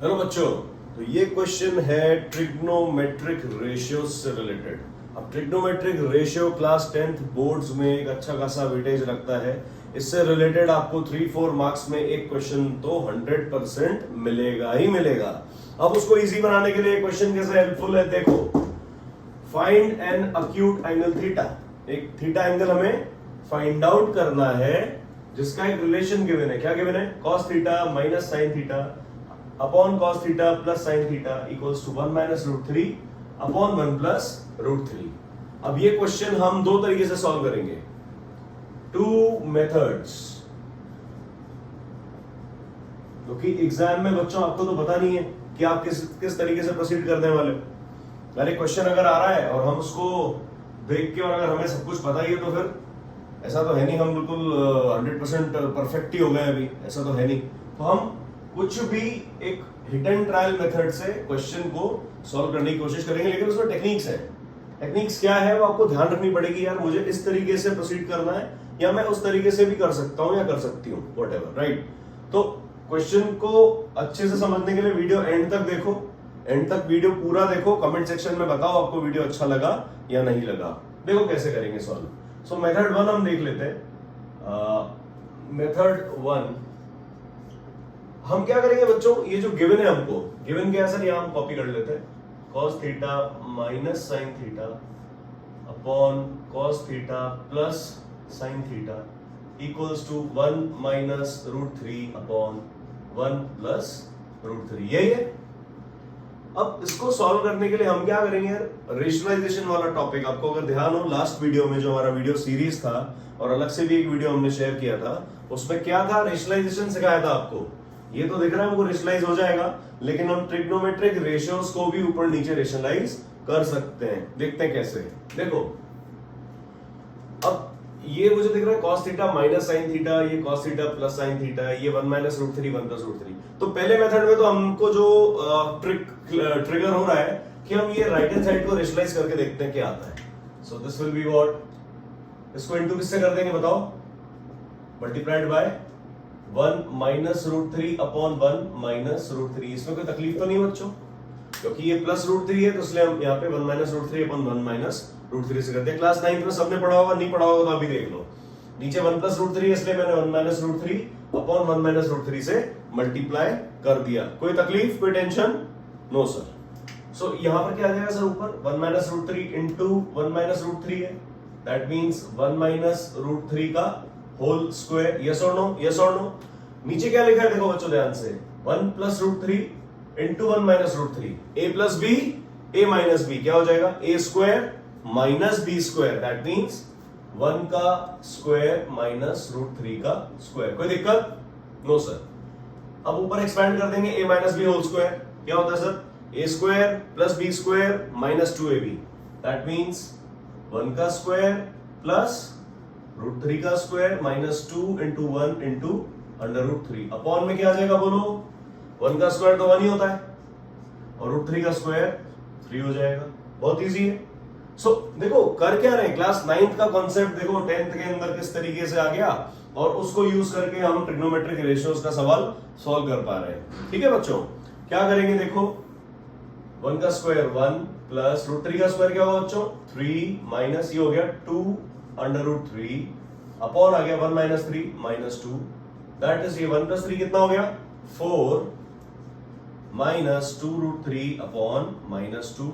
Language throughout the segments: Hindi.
हेलो बच्चों, तो ये क्वेश्चन है ट्रिग्नोमेट्रिक रेशियो से रिलेटेड। अब trigonometric ratio class 10th boards में एक अच्छा खासा वेटेज रखता है। इससे रिलेटेड आपको 3-4 मार्क्स में एक क्वेश्चन तो 100% मिलेगा ही मिलेगा। अब उसको इजी बनाने के लिए क्वेश्चन कैसे हेल्पफुल है, देखो। Find an acute angle theta. एक थीटा एंगल हमें फाइंड आउट करना है जिसका एक रिलेशन गिवन है। क्या गिवन है? cos theta minus sine theta upon cos theta plus sine theta equals to 1 minus root 3 upon 1 plus root 3। अब ये क्वेश्चन हम दो तरीके से सॉल्व करेंगे, टू मेथड्स। क्योंकि एग्जाम में बच्चों आपको तो पता नहीं है कि आप किस तरीके से प्रोसीड करने वाले। अरे क्वेश्चन अगर आ रहा है और हम उसको देख के और अगर हमें सब कुछ पता ही है तो फिर ऐसा तो है नहीं हम बिल्कुल 100% परफेक्ट ही हो गए अभी, ऐसा तो है नहीं। तो हम कुछ भी एक हिट एंड ट्रायल मेथड से क्वेश्चन को सॉल्व करने की कोशिश करेंगे, लेकिन उसमें टेक्निक्स है। टेक्निक्स क्या है वो आपको ध्यान रखनी पड़ेगी। यार मुझे इस तरीके से प्रोसीड करना है या मैं उस तरीके से भी कर सकता हूं या कर सकती हूँ, व्हाटएवर, राइट। तो क्वेश्चन को अच्छे से समझने के लिए वीडियो एंड तक देखो। एंड तक वीडियो पूरा देखो, कमेंट सेक्शन में बताओ आपको वीडियो अच्छा लगा या नहीं लगा। देखो कैसे करेंगे सॉल्व। सो मेथड 1 हम देख लेते हैं। मेथड 1 हम क्या करेंगे बच्चों, ये जो गिवन है हमको, गिवन क्या है सर, यहां हम कॉपी कर लेते हैं। cos theta minus sine theta upon cos theta plus sine theta equals to 1 minus root 3 upon 1 plus root 3। यही है। अब इसको सॉल्व करने के लिए हम क्या करेंगे यार, रेशनलाइजेशन वाला टॉपिक आपको अगर ध्यान हो, लास्ट वीडियो में जो हमारा वीडियो सीरीज था और अलग से भी एक वीडियो हमने शेयर किया था, उसमें क्या था, रेशनलाइजेशन सिखाया था आपको। ये तो दिख रहा है हमको रेशनलाइज हो जाएगा, लेकिन हम ट्रिग्नोमेट्रिक रेशियोज को भी ऊपर नीचे रेशनलाइज कर सकते हैं। देखते हैं कैसे। देखो अब ये मुझे दिख रहा है cos theta minus sine theta, ये cos theta plus sine theta, ये 1 माइनस रूट 3 1 प्लस रूट 3। तो पहले मेथड में तो हमको जो ट्रिगर हो रहा है कि हम ये राइट हैंड साइड को रेशनलाइज करके देखते हैं क्या आता है। So this will be what, इसको इनटू किससे कर देंगे बताओ, multiplied by 1 minus root 3 upon 1 minus root 3। इसमें कोई तकलीफ तो नहीं बच्चों, क्योंकि ये प्लस रूट 3 है तो इसलिए हम यहाँ पे 1 minus root 3 upon 1 minus root 3 से करते हैं। क्लास 9 में सबने पढ़ा होगा, नहीं पढ़ा होगा तो अभी देख लो। नीचे 1 प्लस रूट 3 इसलिए मैंने 1 minus root 3 upon 1 minus root 3 से मल्टीप्लाई कर दिया। कोई तकलीफ, कोई टेंशन? No sir. सो यहाँ पर क्या आ जाएगा सर, ऊपर 1 minus root 3 into 1 minus root 3 है, दैट मीन्स 1 माइनस रूट 3 का होल स्क्वायर। यस और नो, यस और नो। नीचे क्या लिखा है देखो बच्चों ध्यान से, 1 plus root 3 into 1 minus root 3, A plus B A minus B, क्या हो जाएगा, A square minus B square, that means 1 का स्क्वायर माइनस रूट 3 का स्क्वायर। कोई दिक्कत? No sir. अब ऊपर एक्सपैंड कर देंगे, A minus B whole square, क्या होता है sir, A square plus B square minus 2ab, that means 1 का स्क्वायर प्लस रूट 3 का square minus 2 into 1 into under root 3। Upon में क्या आ जाएगा बोलो, 1 का स्क्वायर तो 1 ही होता है और रूट 3 का स्क्वायर 3 हो जाएगा। बहुत इजी है। सो देखो कर क्या रहे हैं, क्लास 9th का कॉन्सेप्ट देखो 10th के अंदर किस तरीके से आ गया और उसको यूज करके हम ट्रिग्नोमेट्रिक रेशियोज का सवाल सॉल्व कर पा रहे हैं। ठीक है बच्चों, क्या करेंगे देखो, 1 का स्क्वायर 1 प्लस रूट 3 का स्क्वायर क्या होगा बच्चों, 3 माइनस ये हो गया 2 अंडर रूट 3 अपॉन आ गया 1 माइनस 3 माइनस 2, दैट इज ये 1 प्लस 3 कितना हो गया, 4 माइनस 2 रूट 3 अपॉन माइनस 2।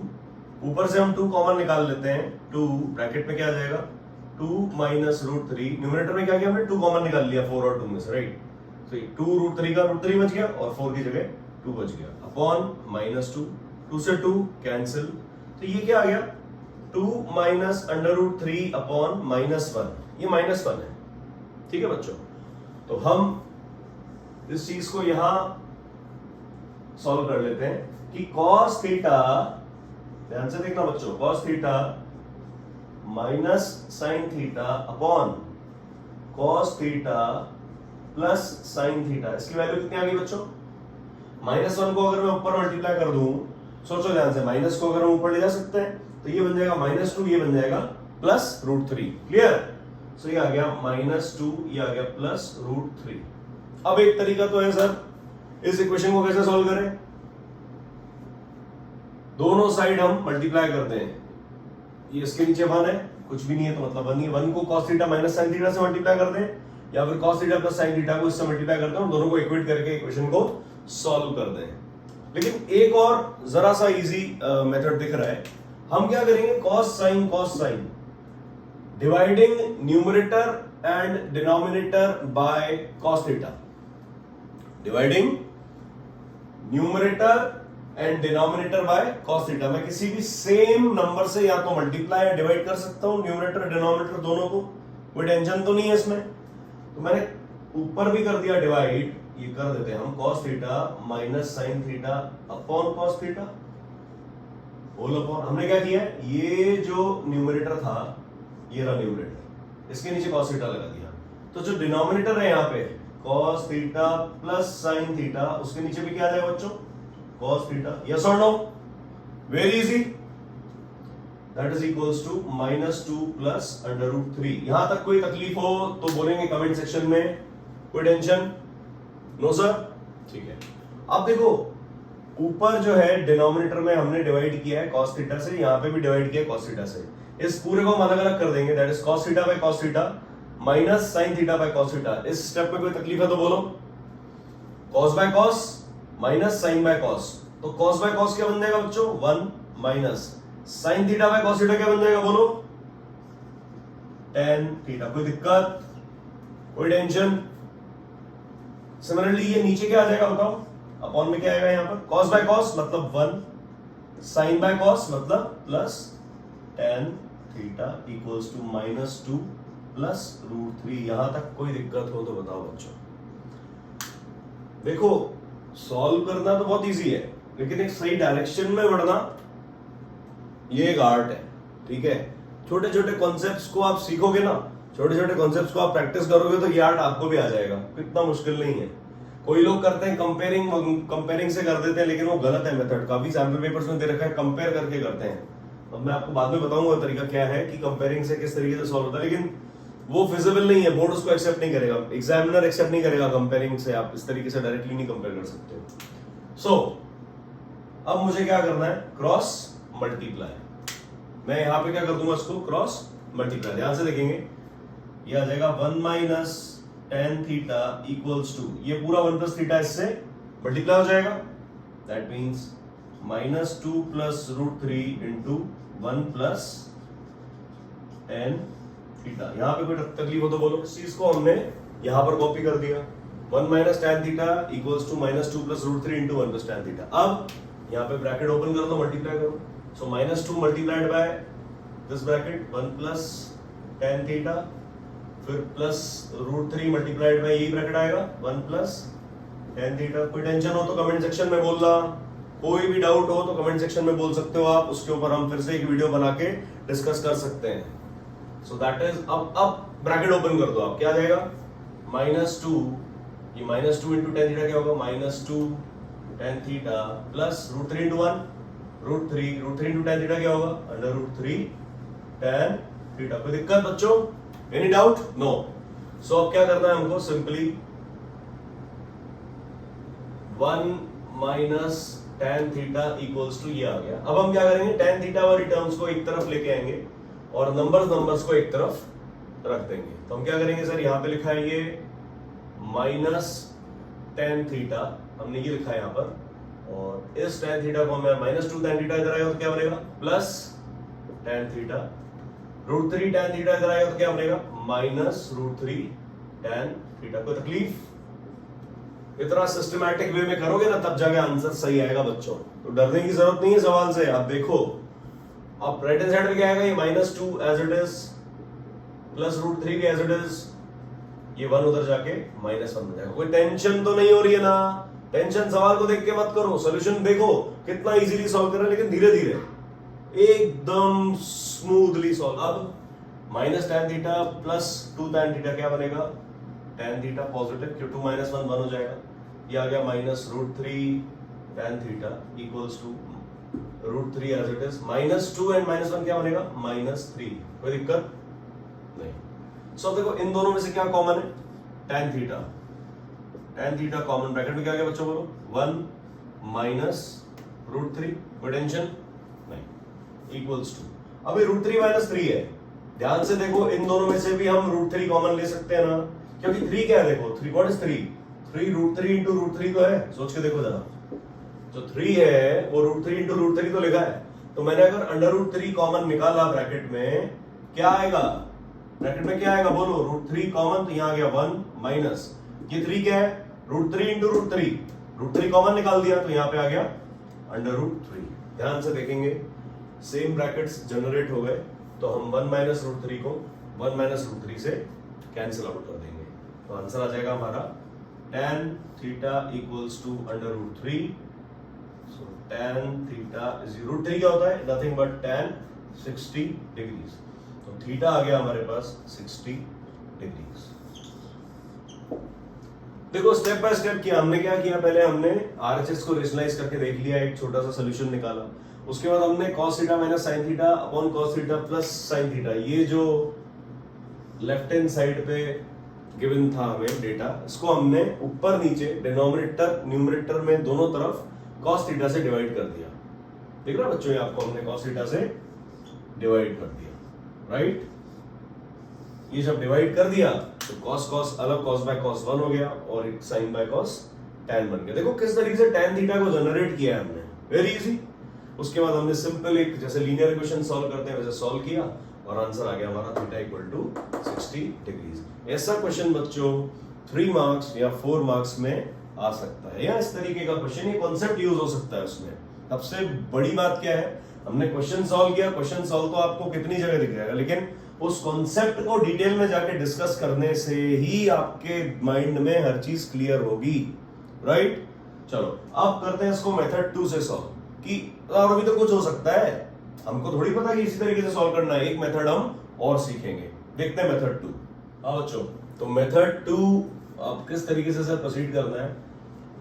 ऊपर से हम 2 कॉमन निकाल लेते हैं, 2 ब्रैकेट में क्या आ जाएगा, 2 माइनस रूट 3, न्यूमरेटर में क्या किया हमने, 2 कॉमन निकाल लिया 4 और 2 में से, राइट। तो 2 रूट 3 का रूट 3 बच गया और 4 की जगह 2 बच गया, अपॉन माइनस 2, 2 से 2 कैंसिल। तो ये क्या आ गया, 2 minus under root 3 upon minus 1, ये माइनस 1 है। ठीक है बच्चों, तो हम इस चीज को यहां सॉल्व कर लेते हैं कि cos थीटा, ध्यान से देखना बच्चों, cos theta minus sine theta upon cos theta plus sine theta, इसकी वैल्यू कितनी आ गई बच्चों, -1 को अगर मैं ऊपर मल्टीप्लाई कर दूं, सोचो ध्यान से, माइनस को अगर हम ऊपर ले जा सकते हैं तो ये बन जाएगा -2, ये बन जाएगा प्लस रूट 3। क्लियर? सो ये आ गया -2, ये आ गया प्लस रूट 3। अब एक तरीका तो है सर, इस इक्वेशन को कैसे सॉल्व करें, दोनों साइड हम मल्टीप्लाई करते हैं, ये इसके नीचे 1 है, कुछ भी नहीं है तो मतलब 1 ही, 1 को cos theta minus sin theta से मल्टीप्लाई करते हैं या फिर cos theta plus sin theta को इससे मल्टीप्लाई करते हैं, दोनों को इक्वेट करके इक्वेशन को सॉल्व करते हैं। लेकिन एक और जरा सा इजी मेथड दिख रहा है, हम क्या करेंगे, cos sin dividing numerator and denominator by cos theta, dividing numerator and denominator by cos theta. मैं किसी भी सेम नंबर से या तो मल्टीप्लाई या डिवाइड कर सकता हूं, न्यूमरेटर डिनोमिनेटर दोनों को, कोई टेंशन तो नहीं है इसमें। तो मैंने ऊपर भी कर दिया डिवाइड, ये कर देते हैं हम cos theta minus sin theta upon cos theta whole upon, हमने क्या किया है, ये जो न्यूमरेटर था ये रहा न्यूमरेटर, इसके नीचे cos थीटा लगा दिया, तो जो डिनोमिनेटर है यहाँ पे cos theta plus sin theta, उसके नीचे भी क्या आ जाएगा बच्चों, cos theta, yes or no, very easy, that is equals to -2 plus √3। यहां तक कोई तकलीफ हो तो बोलेंगे कमेंट सेक्शन में, कोई टेंशन नो सर, ठीक है। अब देखो ऊपर जो है डिनोमिनेटर में हमने डिवाइड किया है cos थीटा से, यहां पे भी डिवाइड किया है cos थीटा से, इस पूरे को हम अलग अलग कर देंगे, that is cos theta by cos theta minus sin theta by cos theta. इस स्टेप में कोई तकलीफ है तो बोलो, cos by cos minus sin by cos, तो cos बाय cos क्या बन जाएगा बच्चों, 1 minus sin theta by cos theta क्या बन जाएगा बोलो, tan थीटा। कोई दिक्कत, कोई टेंशन। सिमिलरली ये नीचे क्या आ जाएगा बताओ, अपॉन में क्या आएगा यहाँ पर, cos बाय cos मतलब 1, sin बाय cos मतलब plus tan theta equals to -2 plus √3। यहां तक कोई दिक्कत हो तो बताओ बच्चों। देखो सॉल्व करना तो बहुत इजी है, लेकिन एक सही डायरेक्शन में बढ़ना ये एक आर्ट है, ठीक है। छोटे छोटे कॉन्सेप्ट्स को आप सीखोगे ना, छोटे छोटे कॉन्सेप्ट्स को आप प्रैक्टिस करोगे तो ये आर्ट आपको भी आ जाएगा, इतना मुश्किल नहीं है। कोई लोग करते हैं कंपेयरिंग से कर देते हैं, लेकिन वो गलत है मेथड, काफी सैंपल पेपर्स में दे रखा है कंपेयर करके करते हैं। अब मैं आपको बाद में बताऊंगा तरीका क्या है कि कंपेयरिंग से किस तरीके से सॉल्व होता है, लेकिन वो फिजिबल नहीं है, बोर्ड उसको एक्सेप्ट नहीं करेगा, एग्जामिनर एक्सेप्ट नहीं करेगा कंपेयरिंग से, आप इस तरीके से डायरेक्टली नहीं कंपेयर कर सकते। सो अब मुझे क्या करना है, क्रॉस मल्टीप्लाई। मैं यहां पे क्या कर दूंगा, इसको क्रॉस मल्टीप्लाई, ध्यान से देखेंगे, ये आ जाएगा 1 minus tan theta equals to, ये पूरा 1 प्लस थीटा इससे मल्टीप्लाई हो जाएगा, that means -2 plus √3 into 1 plus tan theta. यहां पे कोई तकलीफ हो तो बोलो। इस चीज को हमने यहां पर कॉपी कर दिया, 1 minus tan theta equals to -2 plus √3 into 1 plus tan theta. अब यहां पे ब्रैकेट ओपन कर दो, मल्टीप्लाई करो, so -2 multiplied by this bracket 1 plus tan theta, फिर प्लस √3 मल्टीप्लाइड बाय यही ब्रैकेट आएगा 1 प्लस tan थीटा। कोई टेंशन हो तो कमेंट सेक्शन में बोलना, कोई भी डाउट हो तो कमेंट सेक्शन में बोल सकते हो आप, उसके ऊपर हम फिर से एक वीडियो बना के डिस्कस कर सकते हैं। सो दैट इज, अब ब्रैकेट ओपन कर दो, आप क्या आ जाएगा, -2, ये -2 इंटू tan थीटा क्या होगा, -2 tan theta plus √3 into 1 √3 into tan theta क्या होगा, √3 tan थीटा। कोई दिक्कत बच्चों, एनी डाउट, नो। सो अब क्या करना है हमको, simply 1 minus tan theta equals to, ये आ गया। अब हम क्या करेंगे, tan थीटा वाली टर्म्स को एक तरफ लेके आएंगे और नंबर्स को एक तरफ रख देंगे। तो हम क्या करेंगे सर, यहाँ पे लिखा है ये माइनस tan थीटा, हमने ये लिखा है यहाँ पर, और इस tan थीटा को मैं -2 tan थीटा इधर आएगा तो क्या बनेगा, plus tan theta, √3 tan theta इधर आएगा तो क्या बनेगा, -√3 tan थीटा। कोई तकलीफ, इतना सिस्टमैटिक वे में करोगे ना तब जाके आंसर सही आएगा बच्चों, तो डरने की जरूरत नहीं है सवाल से। आप देखो, अब राइट हैंड साइड में क्या आएगा, ये -2 एज इट इज प्लस √3 भी एज इट इज, ये 1 उधर जाके -1 हो जाएगा। कोई टेंशन तो नहीं हो रही है ना, टेंशन सवाल को देख के मत करो, सॉल्यूशन देखो कितना इजीली सॉल्व कर रहे हैं, लेकिन धीरे धीरे एकदम स्मूथली सॉल्व। अब minus tan theta plus 2 tan theta क्या बनेगा, tan थीटा पॉजिटिव, क्यों 2 - 1 1 हो जाएगा, ये आ गया -√3 tan theta equals to √3 as it is, -2 and -1 क्या बनेगा, -3। कोई दिक्कत नहीं। सो देखो इन दोनों में से क्या कॉमन है, tan थीटा कॉमन, ब्रैकेट में क्या गया बच्चों बोलो, 1 - √3। कोई टेंशन, इक्वल्स टू, अभी √3 माइनस 3 है, ध्यान से देखो इन दोनों में से भी हम √3 कॉमन ले सकते हैं ना, क्योंकि 3 क्या है, देखो 3 व्हाट इज 3 √3 इंटू √3 तो है, सोच के देखो जरा, जो 3 है वो √3 इंटू √3 तो लिखा है, तो मैंने अगर √3 कॉमन निकाला ब्रैकेट में, क्या आएगा ब्रैकेट में, क्या आएगा बोलो, √3 कॉमन, तो यहाँ आ गया 1 माइनस ये 3 क्या है, √3 इंटू √3 कॉमन निकाल दिया तो यहाँ पे आ गया √3। ध्यान से देखेंगे सेम ब्रैकेट्स जनरेट हो गए, तो हम 1 माइनस √3 को 1 माइनस √3 से कैंसिल आउट कर देंगे, तो आंसर आ जाएगा हमारा tan theta equals to √3। So tan theta is √3 क्या होता है, नथिंग बट tan 60 डिग्रीज, तो थीटा आ गया हमारे पास 60 डिग्रीज। देखो स्टेप बाय स्टेप किया हमने, क्या किया, पहले हमने आरएचएस को रेशनलाइज करके देख लिया, एक छोटा सा सोल्यूशन निकाला, उसके बाद हमने cos theta minus sin theta upon cos theta plus sin theta, ये जो लेफ्ट हैंड साइड पे गिवन था हमें डेटा, इसको हमने ऊपर नीचे डिनोमिनेटर न्यूमरेटर में दोनों तरफ cos थीटा से डिवाइड कर दिया। देख रहा बच्चों, आपको हमने cos थीटा से डिवाइड कर दिया, राइट। ये जब डिवाइड कर दिया तो cos अलग cos बाय cos 1 हो गया और एक sin बाय cos tan बन गया। देखो किस तरीके से tan थीटा को जनरेट किया है हमने, वेरी इजी। उसके बाद हमने सिंपल एक जैसे लीनियर इक्वेशन सॉल्व करते हैं वैसे सॉल्व किया और आंसर आ गया हमारा थीटा इक्वल टू 60 डिग्रीज। ऐसा क्वेश्चन बच्चों 3 मार्क्स या 4 मार्क्स में आ सकता है, या इस तरीके का क्वेश्चन, ये कॉन्सेप्ट यूज हो सकता है उसमें। सबसे बड़ी बात क्या है, हमने क्वेश्चन सॉल्व किया, क्वेश्चन सॉल्व तो आपको कितनी जगह दिख जाएगा, लेकिन उस कॉन्सेप्ट को डिटेल में जाके डिस्कस करने से ही आपके माइंड में हर चीज क्लियर होगी, राइट। चलो अब करते हैं इसको मेथड 2 से सॉल्व, कि और अभी तो कुछ हो सकता है, हमको थोड़ी पता कि इसी तरीके से सॉल्व करना है, एक मेथड हम और सीखेंगे। देखते हैं मेथड 2। आओ बच्चों, तो मेथड 2 अब किस तरीके से प्रोसीड करना है।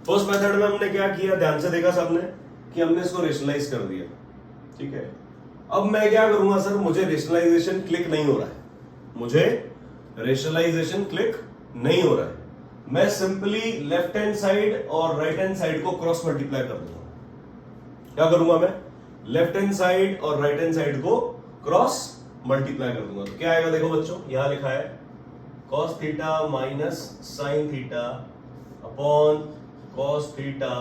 फर्स्ट मेथड में हमने क्या किया, ध्यान से देखा सबने, कि हमने इसको रेशनलाइज कर दिया, ठीक है। अब मैं क्या करूंगा सर, मुझे रेशनलाइजेशन क्लिक नहीं हो रहा है, मुझे रेशनलाइजेशन क्लिक नहीं हो रहा है, मैं सिंपली लेफ्ट हैंड साइड और राइट हैंड साइड को क्रॉस मल्टीप्लाई कर दूंगा। क्या करूंगा मैं, लेफ्ट हैंड साइड और राइट हैंड साइड को क्रॉस मल्टीप्लाई कर दूंगा, तो क्या आएगा, देखो बच्चों यहां लिखा है cos theta minus sin theta upon cos theta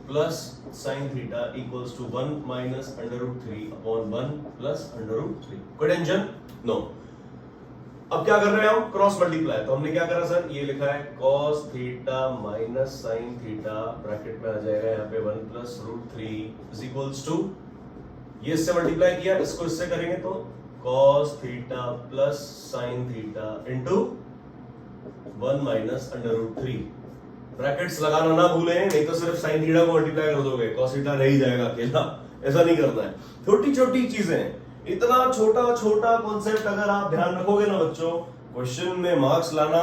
plus sin theta equals to 1 minus √3 upon 1 plus √3। कोई टेंशन नो। अब क्या कर रहे हैं हम, क्रॉस मल्टीप्लाई, तो हमने क्या करा सर, ये लिखा है cos theta minus sin theta, bracket में आ जाएगा यहाँ पे 1 प्लस √3 इज इक्वल्स टू, ये इससे मल्टीप्लाई किया, इसको इससे करेंगे तो cos theta plus sin theta into 1 minus √3। Brackets लगाना ना भूलें, नहीं तो सिर्फ sin थीटा को मल्टीप्लाई कर दोगे, cos थीटा रह ही जाएगा अकेला, ऐसा नहीं करना है। छोटी छोटी चीजें, इतना छोटा छोटा कॉन्सेप्ट अगर आप ध्यान रखोगे ना बच्चों, क्वेश्चन में मार्क्स लाना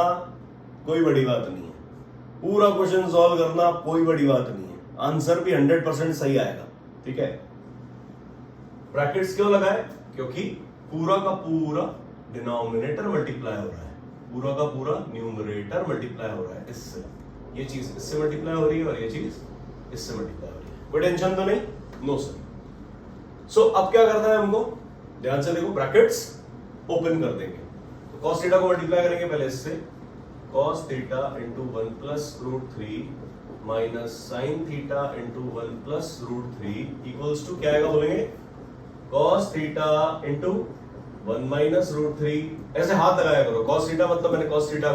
कोई बड़ी बात नहीं है, पूरा क्वेश्चन सॉल्व करना कोई बड़ी बात नहीं है, आंसर भी 100% सही आएगा, ठीक है। ब्रैकेट्स क्यों लगाए, क्योंकि पूरा का पूरा डिनोमिनेटर मल्टीप्लाई हो रहा है, पूरा का पूरा न्यूमरेटर मल्टीप्लाई हो रहा है, इससे ये चीज इससे मल्टीप्लाई हो रही है और ये चीज इससे मल्टीप्लाई हो रही है। कोई टेंशन तो नहीं, नो सर। सो अब क्या करना है हमको, ध्यान से देखो, ब्रैकेट्स ओपन कर देंगे, तो cos थीटा को मल्टीप्लाई करेंगे पहले इससे, cos theta into 1 plus √3 minus sin theta into 1 plus √3 equals to क्या आएगा, बोलेंगे cos थीटा इंटू 1 माइनस √3, ऐसे हाथ लगाया करो, cos थीटा मतलब मैंने cos थीटा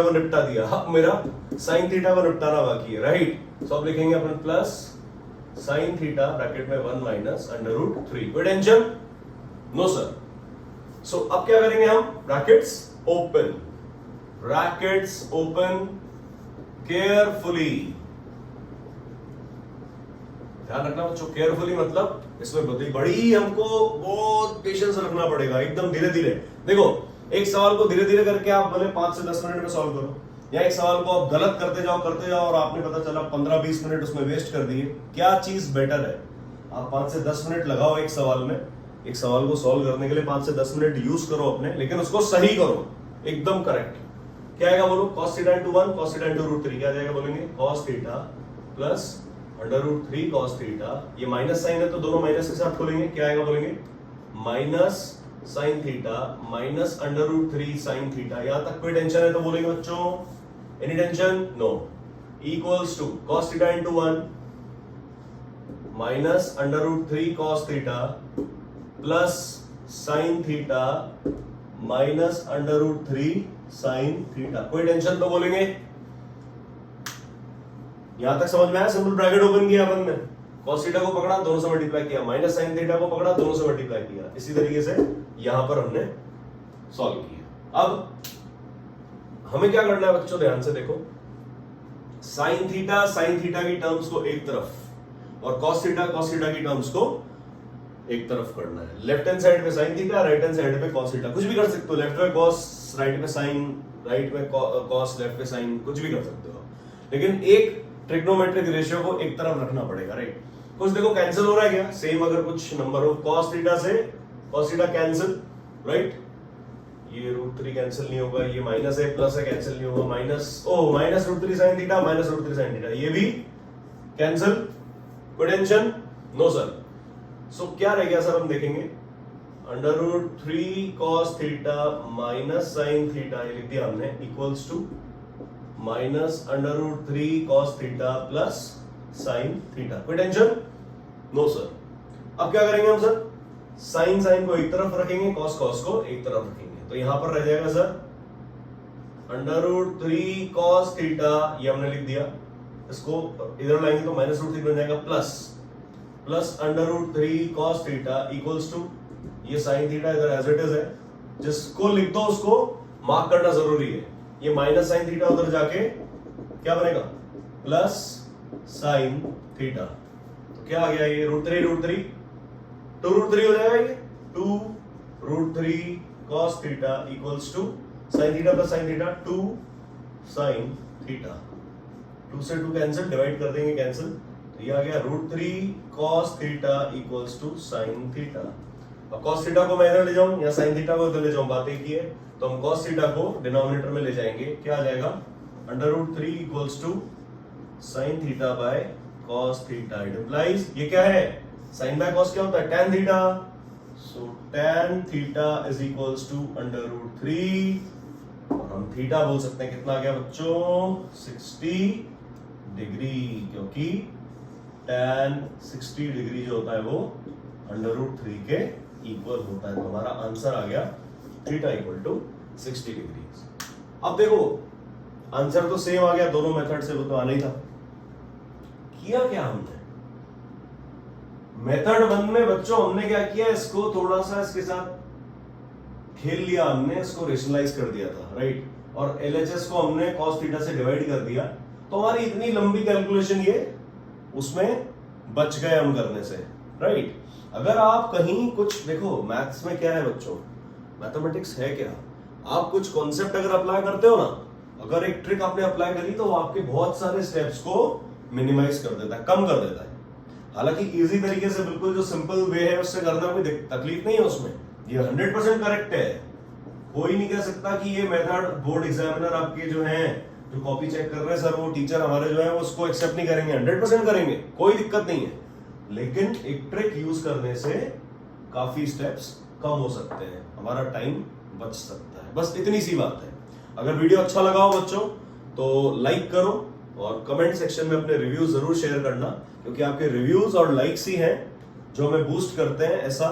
को निपटा दिया, अब मेरा sin थीटा को निपटाना बाकी है, राइट। सो अब लिखेंगे अपन प्लस sin थीटा ब्रैकेट में 1 माइनस √3। कोई टेंशन नो सर। सो अब क्या करेंगे हम, ब्रैकेट्स ओपन केयरफुली, ध्यान रखना बच्चों, केयरफुली मतलब इसमें बड़ी हमको बहुत पेशेंस रखना पड़ेगा, एकदम धीरे धीरे। देखो एक सवाल को धीरे धीरे करके आप भले 5 से 10 मिनट में सॉल्व करो, या एक सवाल को आप गलत करते जाओ और आपने पता चला 15-20 मिनट उसमें वेस्ट कर दिए, क्या चीज बेटर है, आप 5 से 10 मिनट लगाओ एक सवाल में, एक सवाल को सॉल्व करने के लिए 5 से 10 मिनट यूज करो अपने, लेकिन उसको सही करो, एकदम करेक्ट। क्या आएगा बोलो, cos theta into 1 cos theta into √3 क्या आ जाएगा, बोलेंगे cos theta plus √3 cos theta, ये माइनस साइन है तो दोनों माइनस के साथ खोलेंगे, क्या आएगा बोलेंगे minus sine theta minus √3 sine theta. यहां तक कोई टेंशन है तो बोलेंगे बच्चों any tension no, equals to cos theta into 1 minus √3 cos theta plus sine theta minus √3 sine theta. कोई टेंशन तो बोलेंगे, यहां तक समझ में आया? सिंपल ब्रैकेट ओपन किया अपन ने, cos थीटा को पकड़ा दोनों से मल्टीप्लाई किया, माइनस साइन थीटा को पकड़ा दोनों से मल्टीप्लाई किया। इसी तरीके से यहां पर हमने सॉल्व किया। अब हमें क्या करना है बच्चों, ध्यान से देखो, साइन थीटा की टर्म्स को एक तरफ और cos थीटा की टर्म्स को एक तरफ करना है। लेफ्ट हैंड साइड पे sine theta, right hand side पे cos थीटा। कुछ भी कर सकते हो, लेफ्ट में cos, राइट में साइन, राइट में cos, लेफ्ट में साइन, कुछ भी कर सकते हो, लेकिन एक ट्रिग्नोमेट्रिक रेशियो को एक तरफ रखना पड़ेगा, राइट। कुछ देखो कैंसिल हो रहा है क्या, सेम अगर कुछ नंबर हो, cos थीटा से cos थीटा कैंसिल, राइट, ये √3 कैंसिल नहीं होगा, ये माइनस है प्लस है कैंसिल नहीं होगा, minus √3 sine theta minus √3 sine theta, ये भी कैंसिल, कोई टेंशन नो सर। सो क्या रह गया सर, हम देखेंगे √3 cos theta minus sine theta, ये लिख दिया हमने, equals to minus √3 cos theta plus sine theta. कोई टेंशन नो सर। अब क्या करेंगे हम सर, साइन को एक तरफ रखेंगे, cos को एक तरफ रखेंगे, तो यहां पर रह जाएगा सर √3 cos थीटा, ये हमने लिख दिया, इसको इधर लाएंगे तो माइनस √3 बन जाएगा, plus √3 cos theta equals to ये साइन थीटा इधर एज इट इज है, जिसको लिख दो उसको मार्क करना जरूरी है। ये माइनस साइन थीटा उधर जाके क्या बनेगा, प्लस साइन थीटा, तो क्या आ गया ये √3 2√3 हो जाएगा, ये 2√3 cos theta equals to sine theta plus sine theta 2 sine theta, 2 से 2 कैंसिल, डिवाइड कर देंगे कैंसिल, तो ये आ गया √3 cos theta equals to sine theta. अब cos थीटा को मैं इधर ले जाऊं या साइन थीटा को इधर ले जाऊं, बात एक ही है, तो हम cos थीटा को डिनोमिनेटर में ले जाएंगे, क्या आ जाएगा √3 equals to sine theta by cos theta. It implies ये क्या है, साइन बाय cos क्या होता है, tan theta, so tan theta is equals to √3, और हम थीटा बोल सकते हैं, कितना आ गया बच्चों 60 डिग्री, क्योंकि tan 60 डिग्री जो होता है वो √3 के इक्वल होता है, तो हमारा आंसर आ गया थीटा इक्वल टू 60 डिग्री। अब देखो आंसर तो सेम आ गया दोनों मेथड से, वो तो आना ही था। किया क्या हमने, मेथड 1 में बच्चों हमने क्या किया, इसको थोड़ा सा इसके साथ खेल लिया हमने, इसको रेशनलाइज कर दिया था, राइट, और LHS को हमने cos थीटा से डिवाइड कर दिया, तो हमारी इतनी लंबी कैलकुलेशन ये उसमें बच गए हम करने से, राइट। अगर आप कहीं कुछ देखो, मैथ्स में क्या है बच्चों, मैथमेटिक्स है क्या, आप कुछ कॉन्सेप्ट अगर अप्लाई करते हो ना, अगर एक ट्रिक आपने अप्लाई करी तो वो आपके बहुत सारे स्टेप्स को मिनिमाइज कर देता है, कम कर देता है। हालांकि इजी तरीके से बिल्कुल जो सिंपल वे है उससे करना कोई तकलीफ नहीं है उसमें, ये 100% करेक्ट है। कोई नहीं कह सकता कि ये मेथड बोर्ड एग्जामिनर आपके जो हैं, जो कॉपी चेक कर रहे हैं सर, वो टीचर हमारे जो है वो उसको एक्सेप्ट नहीं करेंगे, 100% करेंगे, कोई दिक्कत नहीं है। लेकिन एक ट्रिक यूज करने से काफी स्टेप्स कम हो सकते हैं, हमारा टाइम बच सकता है, बस इतनी सी बात है। अगर वीडियो अच्छा लगा हो बच्चों तो लाइक करो, और कमेंट सेक्शन में अपने रिव्यूज जरूर शेयर करना, क्योंकि आपके रिव्यूज और लाइक्स ही हैं जो हमें बूस्ट करते हैं ऐसा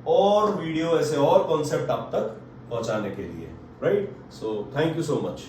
और वीडियो, ऐसे और कॉन्सेप्ट आप तक पहुंचाने के लिए, right. So thank you so much.